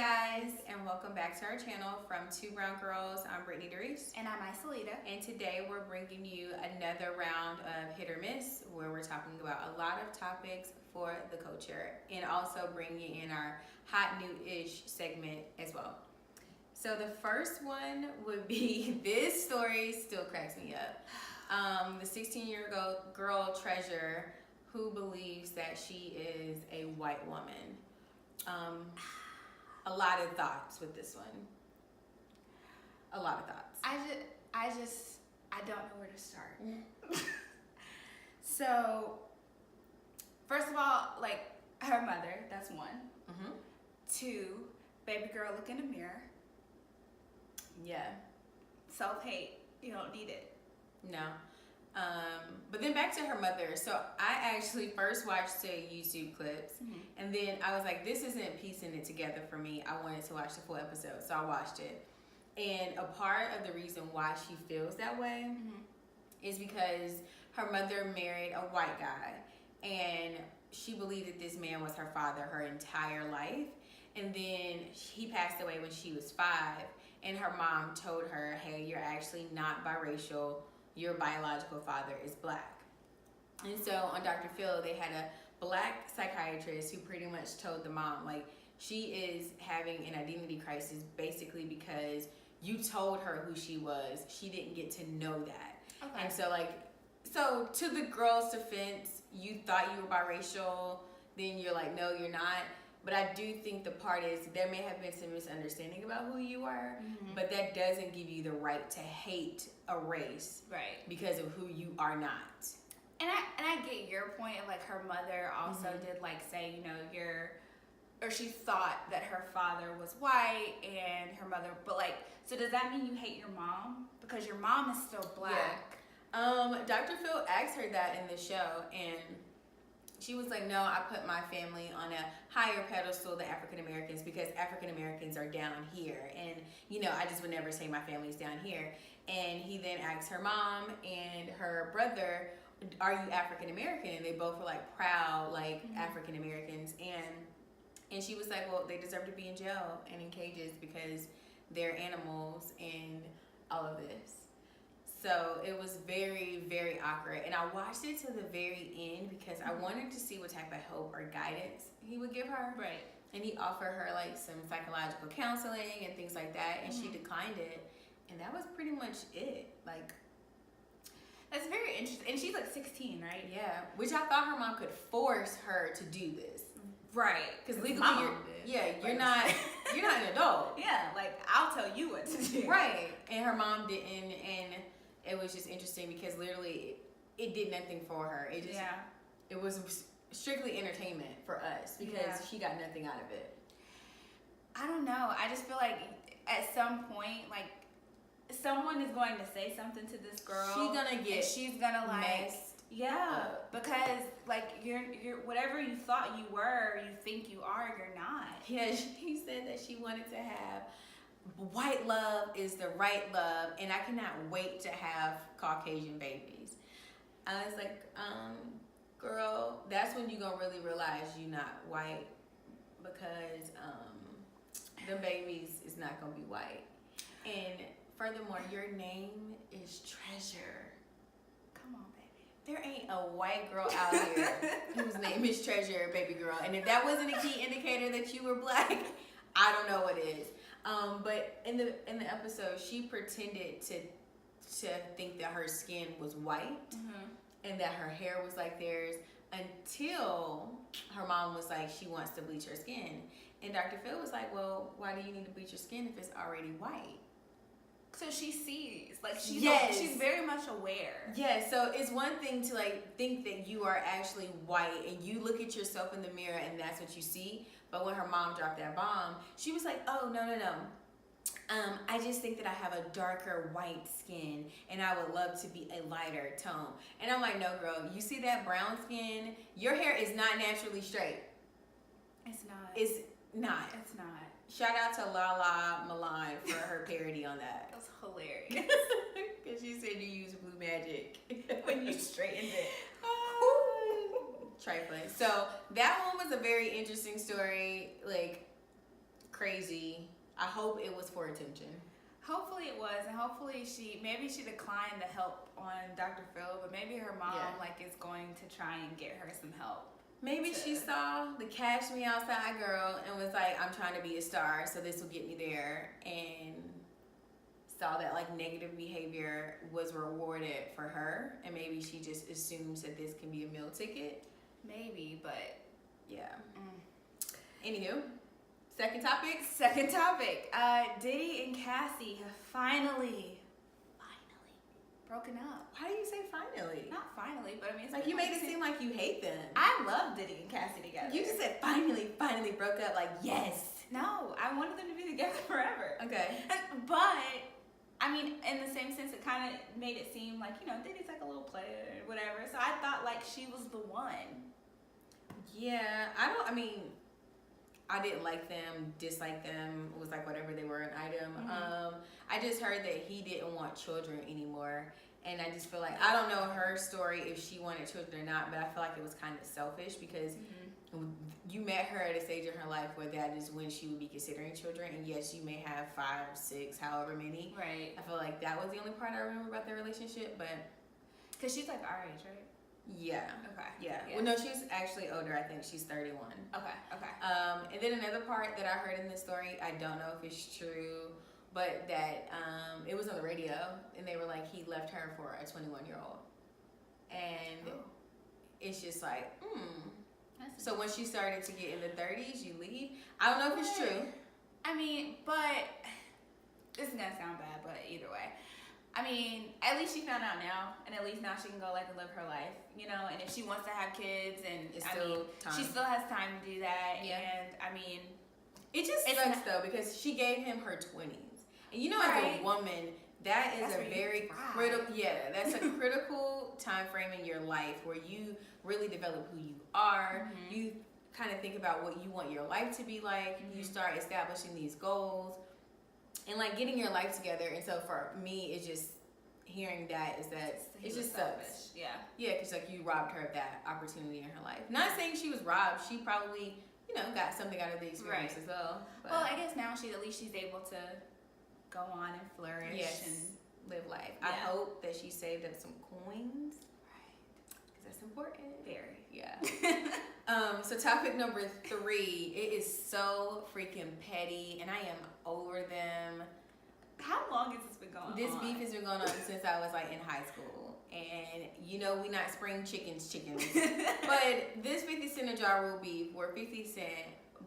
guys, and welcome back to our channel From Two Brown Girls. I'm Brittany Doris. And I'm Isolita. And today we're bringing you another round of Hit or Miss, where we're talking about a lot of topics for the culture and also bringing in our hot new-ish segment as well. So the first one would be, this story still cracks me up. The 16-year-old girl Treasure who believes that she is a white woman. A lot of thoughts with this one. A lot of thoughts. I don't know where to start. So, first of all, like, her mother, that's one. Mm-hmm. Two, baby girl, look in the mirror. Yeah. Self-hate, you don't need it. No. But then back to her mother. So I actually first watched the YouTube clips, and then I was like, this isn't piecing it together for me. I wanted to watch the full episode, so I watched it. And a part of the reason why she feels that way is because her mother married a white guy, and she believed that this man was her father her entire life. And then he passed away when she was 5, and her mom told her, hey, you're actually not biracial. Your biological father is black. And so on Dr. Phil, they had a black psychiatrist who pretty much told the mom, like, she is having an identity crisis basically because you told her who she was. She didn't get to know that. Okay. And so, like, so to the girl's defense, you thought you were biracial, then you're like, no, you're not. But I do think the part is there may have been some misunderstanding about who you are, but that doesn't give you the right to hate a race, right? Because of who you are not. And I get your point of, like, her mother also did, like, say, you know, or she thought that her father was white and her mother, but, like, so does that mean you hate your mom because your mom is still black? Yeah. Dr. Phil asked her that in the show, and she was like, no, I put my family on a higher pedestal than African Americans because African Americans are down here. And, you know, I just would never say my family's down here. And he then asked her mom and her brother, are you African American? And they both were like proud, like African Americans. And she was like, well, they deserve to be in jail and in cages because they're animals and all of this. So it was very, very awkward. And I watched it to the very end because I wanted to see what type of hope or guidance he would give her. Right. And he offered her, like, some psychological counseling and things like that. And she declined it. And that was pretty much it. Like, that's very interesting. And she's like 16, right? Yeah. Which I thought her mom could force her to do this. Right. Because legally, you're not an adult. Yeah. Like, I'll tell you what to do. Right. And her mom didn't. And it was just interesting because literally it did nothing for her. It just, it was strictly entertainment for us because she got nothing out of it. I don't know. I just feel like at some point, like, someone is going to say something to this girl. She's gonna like messed up. Because, like, you're whatever you thought you were, you think you are, you're not. Yeah, she said that she wanted to have white love is the right love, and I cannot wait to have Caucasian babies. I was like, girl, that's when you gonna really realize you not white because the babies is not gonna be white. And furthermore, your name is Treasure. Come on, baby. There ain't a white girl out here whose name is Treasure, baby girl. And if that wasn't a key indicator that you were black, I don't know what is. But in the episode, she pretended to think that her skin was white and that her hair was like theirs until her mom was like, she wants to bleach her skin. And Dr. Phil was like, well, why do you need to bleach your skin if it's already white? So she sees, like, she's very much aware. Yeah, so it's one thing to, like, think that you are actually white and you look at yourself in the mirror and that's what you see. But when her mom dropped that bomb, she was like, oh, no. I just think that I have a darker white skin and I would love to be a lighter tone. And I'm like, no, girl, you see that brown skin? Your hair is not naturally straight. It's not. It's not. It's not. Shout out to Lala Milan for her parody on that. That was hilarious. Because she said you use blue magic when you straightened it. Trifling. So that one was a very interesting story. Like, crazy. I hope it was for attention. Hopefully it was, and hopefully she declined the help on Dr. Phil, but maybe her mom is going to try and get her some help. Maybe she saw the Cash Me Outside girl and was like, I'm trying to be a star, so this will get me there, and saw that like negative behavior was rewarded for her, and maybe she just assumes that this can be a meal ticket. Maybe, but yeah. Anywho, second topic. Diddy and Cassie have finally broken up. Why do you say finally? Not finally, but I mean, it's like you made it seem like you hate them. I love Diddy and Cassie together. You just said finally broke up. Like yes. No, I wanted them to be together forever. Okay. But I mean, in the same sense, it kind of made it seem like, you know, Diddy's like a little player or whatever. So I thought like she was the one. Yeah, I didn't like them, dislike them. It was like whatever, they were an item. Mm-hmm. I just heard that he didn't want children anymore. And I just feel like, I don't know her story if she wanted children or not, but I feel like it was kind of selfish because you met her at a stage in her life where that is when she would be considering children. And yes, you may have 5, 6, however many. Right. I feel like that was the only part I remember about their relationship, but. Because she's like our age, right? Yeah. Okay. Yeah. Well, no, she's actually older. I think she's 31. Okay. And then another part that I heard in this story, I don't know if it's true, but that it was on the radio, and they were like, he left her for a 21-year-old. And it's just like, So when she started to get in the 30s, you leave? I don't know if it's true. I mean, but this is going to sound bad, but either way. I mean, at least she found out now, and at least now she can go like and live her life, you know. And if she wants to have kids, and she still has time to do that. Yeah. And I mean, it just sucks though because she gave him her 20s, and you know, as a woman, that's a very critical. Yeah, that's a critical time frame in your life where you really develop who you are. Mm-hmm. You kind of think about what you want your life to be like. Mm-hmm. You start establishing these goals. And like getting your life together, and so for me, it's just hearing that it just sucks. Yeah, because like you robbed her of that opportunity in her life. Not saying she was robbed; she probably got something out of the experience as well. But well, I guess now she's able to go on and flourish and live life. Yeah. I hope that she saved up some coins, because that's important. Very. Yeah. So topic number 3, it is so freaking petty, and I am over them. How long has this been going on? This beef has been going on since I was like in high school, and we not spring chickens, but this 50 Cent and Ja Rule beef, where 50 Cent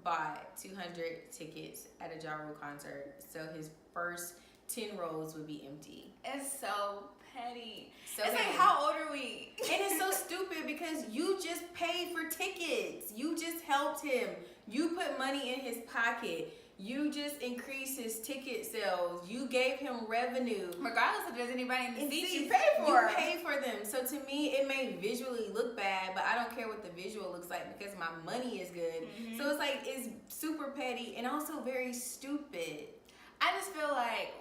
bought 200 tickets at a Ja Rule concert, so his first 10 rows would be empty. It's so petty. So it's like, how old are we? And it's so stupid because you just paid for tickets. You just helped him. You put money in his pocket. You just increased his ticket sales. You gave him revenue. Regardless if there's anybody in the seats, you pay for them. So to me, it may visually look bad, but I don't care what the visual looks like because my money is good. Mm-hmm. So it's like, it's super petty and also very stupid. I just feel like,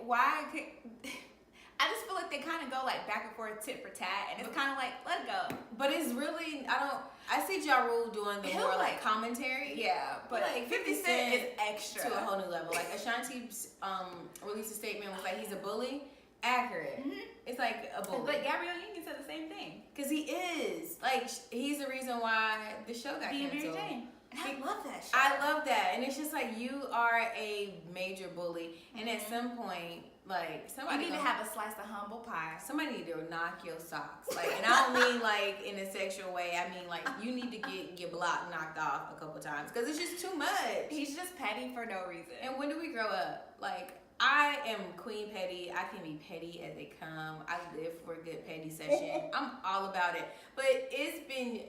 they kind of go like back and forth, tit for tat, and it's kind of like, let it go. But it's really, I see Ja Rule doing the more like commentary. Yeah, but like 50 Cent is extra. To a whole new level. Like Ashanti released a statement, was like, he's a bully. Accurate. Mm-hmm. It's like a bully. But Gabrielle Union said the same thing. Because he is. Like, he's the reason why the show got canceled. Mary Jane. And I love that show. I love that. And it's just like, you are a major bully. And at some point, like, somebody you need to have a slice of humble pie. Somebody need to knock your socks. Like, and I don't mean like in a sexual way. I mean like you need to get your block knocked off a couple times because it's just too much. He's just petty for no reason. And when do we grow up? Like, I am Queen Petty. I can be petty as they come. I live for a good petty session. I'm all about it. But it's been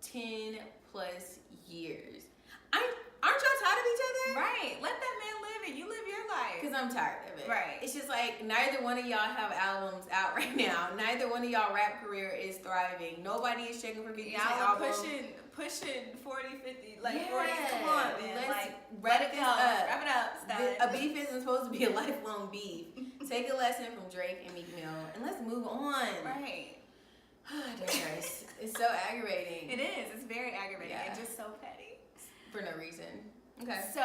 10 plus years. Aren't y'all tired of each other? Right. Let that man live and you live your life. Because I'm tired of it. Right. It's just like, neither one of y'all have albums out right now. Neither one of y'all rap career is thriving. Nobody is checking for 50 albums. Pushing 40, 50. Like, 40, come on, man. Let's wrap it up. Wrap it up. A beef isn't supposed to be a lifelong beef. Take a lesson from Drake and Meek Mill and let's move on. Right. It's so aggravating. It is. It's very aggravating. Yeah. And just so petty. For no reason. Okay. So,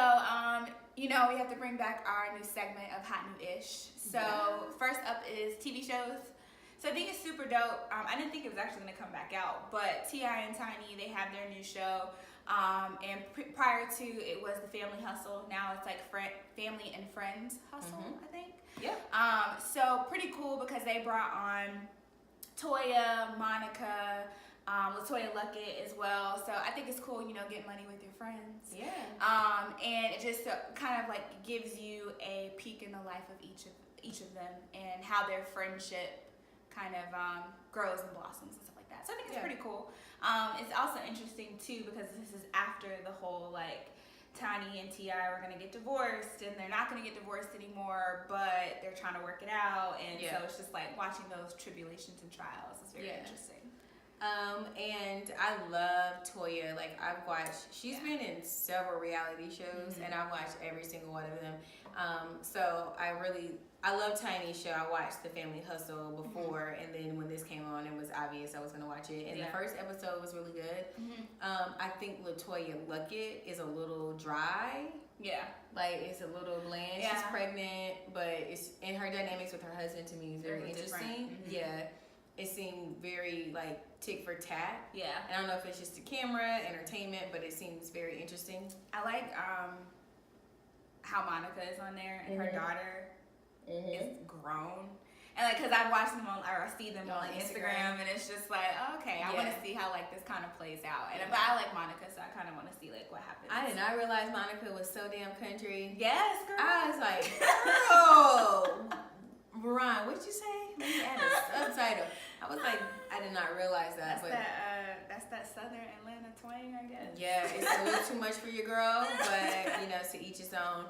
we have to bring back our new segment of Hot New-ish. So, First up is TV shows. So I think it's super dope. I didn't think it was actually going to come back out, but T.I. and Tiny, they have their new show. And prior to it was The Family Hustle. Now it's like Family and Friends Hustle, I think. Yeah. So pretty cool because they brought on Toya, Monica, LaToya Luckett as well. So I think it's cool, get money with your friends. Yeah. And it just kind of like gives you a peek in the life of each of them and how their friendship kind of grows and blossoms and stuff like that. So I think it's pretty cool. It's also interesting too because this is after the whole like Tiny and T.I. were gonna get divorced and they're not gonna get divorced anymore, but they're trying to work it out, and so it's just like watching those tribulations and trials is very interesting. And I love Toya. Like she's been in several reality shows, and I've watched every single one of them. So I love Tiny's show. I watched The Family Hustle before, and then when this came on, it was obvious I was gonna watch it. And the first episode was really good. I think LaToya Luckett is a little dry. Yeah. Like it's a little bland. She's pregnant, but and her dynamics with her husband to me is very interesting. Yeah. It seemed very like tick for tat. Yeah. And I don't know if it's just the camera, entertainment, but it seems very interesting. I like how Monica is on there and her daughter is grown. And like, cause I watch them or I see them on Instagram, and it's just like, okay, I want to see how like this kind of plays out. And but I like Monica, so I kind of want to see like what happens. I did not realize Monica was so damn country. Yes, girl. I was like, girl. Brian, what'd you say? Let me add a subtitle. I was like, I did not realize that. That's that Southern Atlanta twang, I guess. Yeah, it's a little too much for your girl, but to each his own.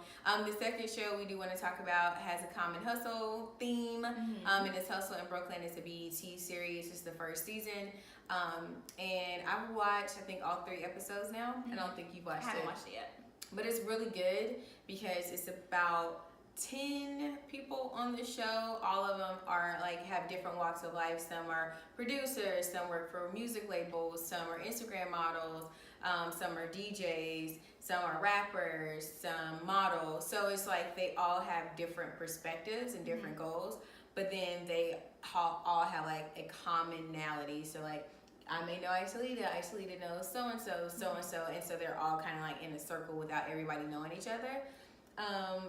The second show we do want to talk about has a common hustle theme. And it's Hustle in Brooklyn. It's a BET series. It's the first season. And I've watched, I think, all 3 episodes now. I don't think you've watched it. I haven't watched it yet. But it's really good because it's about 10 people on the show. All of them are have different walks of life. Some are producers, some work for music labels, some are Instagram models, some are DJs, some are rappers, some models. So it's like they all have different perspectives and different goals, but then they all have like a commonality. So like I may know Isolita knows so-and-so, so-and-so, and so they're all kind of like in a circle without everybody knowing each other.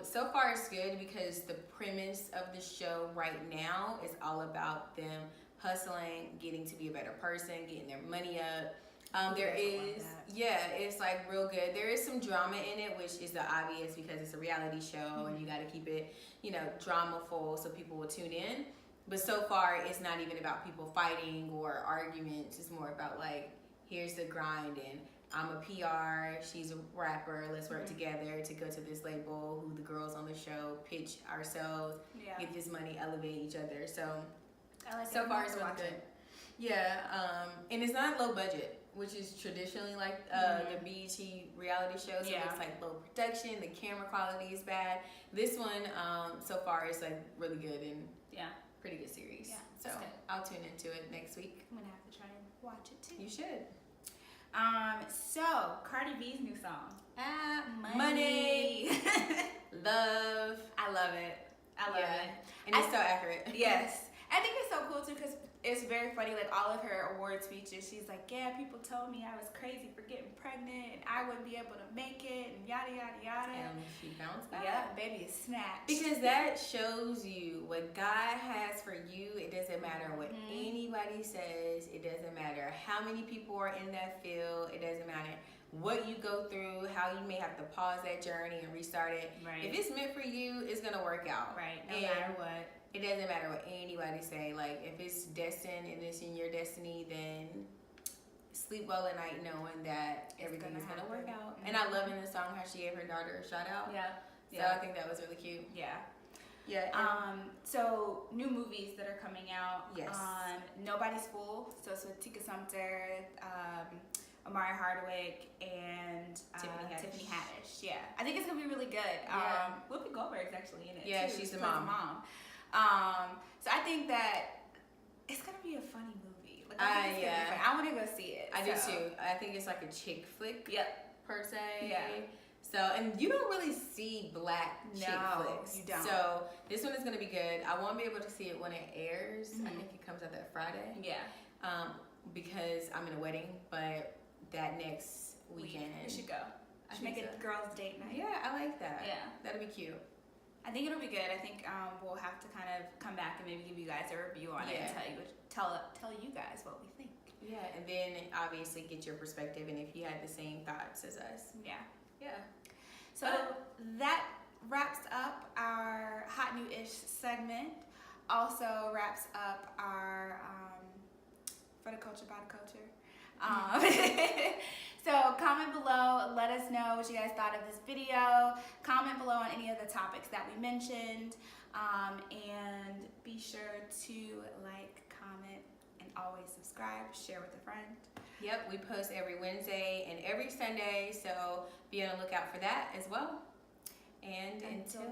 So far it's good because the premise of the show right now is all about them hustling, getting to be a better person, getting their money up. It's like real good. There is some drama in it, which is the obvious because it's a reality show and you got to keep it, dramaful so people will tune in. But so far it's not even about people fighting or arguments. It's more about like, here's the grind and I'm a PR, she's a rapper, let's work together to go to this label, who the girls on the show, pitch ourselves, get this money, elevate each other. So, so far it's really good. Yeah, and it's not low budget, which is traditionally like the BET reality shows. So it's like low production, the camera quality is bad. This one, so far, is like really good and pretty good series. Yeah, so I'll tune into it next week. I'm gonna have to try and watch it too. You should. So Cardi B's new song, Money. Love. I love it. I love it. And it's so accurate. Yes. I think it's so cool too because it's very funny. Like all of her award speeches, she's like, yeah, people told me I was crazy for getting pregnant and I wouldn't be able to make it and yada, yada, yada. And she bounced back. Yeah, baby is snatched. Because that shows you what God has for you. It doesn't matter what anybody says. It doesn't matter how many people are in that field. It doesn't matter what you go through, how you may have to pause that journey and restart it. Right. If it's meant for you, it's going to work out. Right. No matter what. It doesn't matter what anybody say. Like, if it's destined and it's in your destiny, then sleep well at night knowing that everything is going to work out. And I love in the song how she gave her daughter a shout out. Yeah. So I think that was really cute. Yeah. Yeah. So new movies that are coming out. Yes. Nobody's Fool. So it's with Tika Sumpter, Amari Hardwick, and Tiffany Haddish. Yeah. I think it's going to be really good. Whoopi Goldberg's actually in it. Yeah, too. she's the mom. So I think that it's gonna be a funny movie. Like, I want to go see it. I do too. I think it's like a chick flick. Per se. Yeah. So, and you don't really see black chick flicks. You don't. So this one is gonna be good. I won't be able to see it when it airs. I think it comes out that Friday. Yeah. Because I'm in a wedding, but that next weekend. We should go. I should make it girls' date night. Yeah, I like that. Yeah. That'll be cute. I think it'll be good. I think we'll have to kind of come back and maybe give you guys a review on it and tell you guys what we think. Yeah, and then obviously get your perspective and if you had the same thoughts as us. Yeah. Yeah. So that wraps up our hot new-ish segment. Also wraps up our for the culture by the culture. So comment below, let us know what you guys thought of this video. Comment below on any of the topics that we mentioned. And be sure to like, comment, and always subscribe, share with a friend. Yep, we post every Wednesday and every Sunday, so be on the lookout for that as well. And until